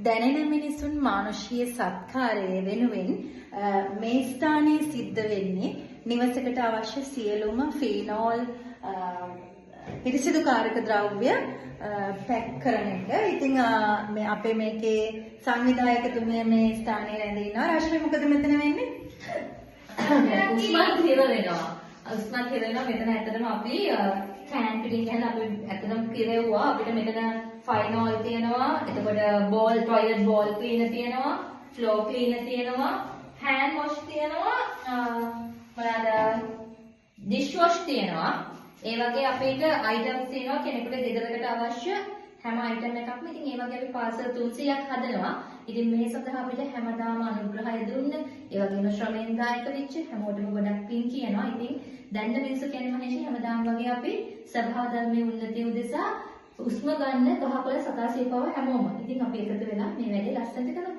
දැනෙන මිනිසුන් මානුෂීය සත්කාරය වෙනුවෙන් මේ ස්ථානයේ සිද්ධ වෙන්නේ නිවසකට අවශ්‍ය සියලුම ෆීනෝල් පිරිසිදු කාරක ද්‍රව්‍ය පැක් කරන එක. ඉතින් මේ අපේ මේකේ සංවිධායකතුමිය මේ ස්ථානයේ රැඳී ඉන්නවා. රශ්මි මොකද මෙතන වෙන්නේ? උස්මාන් කියලා වෙනවා. උස්මාන් කියලා වෙනවා. මෙතන ඇත්තටම අපි කෑන් පිටින් ගහලා අපි ඇත්තටම කිරෙව්වා. අපිට මෙතන ෆයිනෝල් තියෙනවා. එතකොට බෝල් ටොයිලට් බෝල් ක්ලීනර් තියෙනවා. ෆ්ලෝ ක්ලීනර් තියෙනවා. හෑන්ඩ් වොෂ් තියෙනවා. මොනවාද? ඩිෂ් වොෂ් තියෙනවා. ඒ වගේ අපිට අයිටම්ස් තියෙනවා කෙනෙකුට ගෙදරකට අවශ්‍ය හැම අයිටම් එකක්ම. ඉතින් ඒ වගේ අපි පාසල් 300ක් හදනවා. ඉතින් මේ සඳහා අපිට හැමදාම අනුග්‍රහය දුන්න, ඒ වගේම ශ්‍රමයෙන් දායක වෙච්ච හැමෝටම ගොඩක් පින් කියනවා. ඉතින් දැන් මිනිස්සු කියන්නේ මහේෂි හැමදාම වගේ අපි සභා ධර්මයේ උන්නතිය උදෙසා උස්ම ගන්න ගහකොළ සතාසීපාව හැමෝම. ඉතින් අපි එකතු වෙලා මේ වැඩේ ලස්සනට කරමු.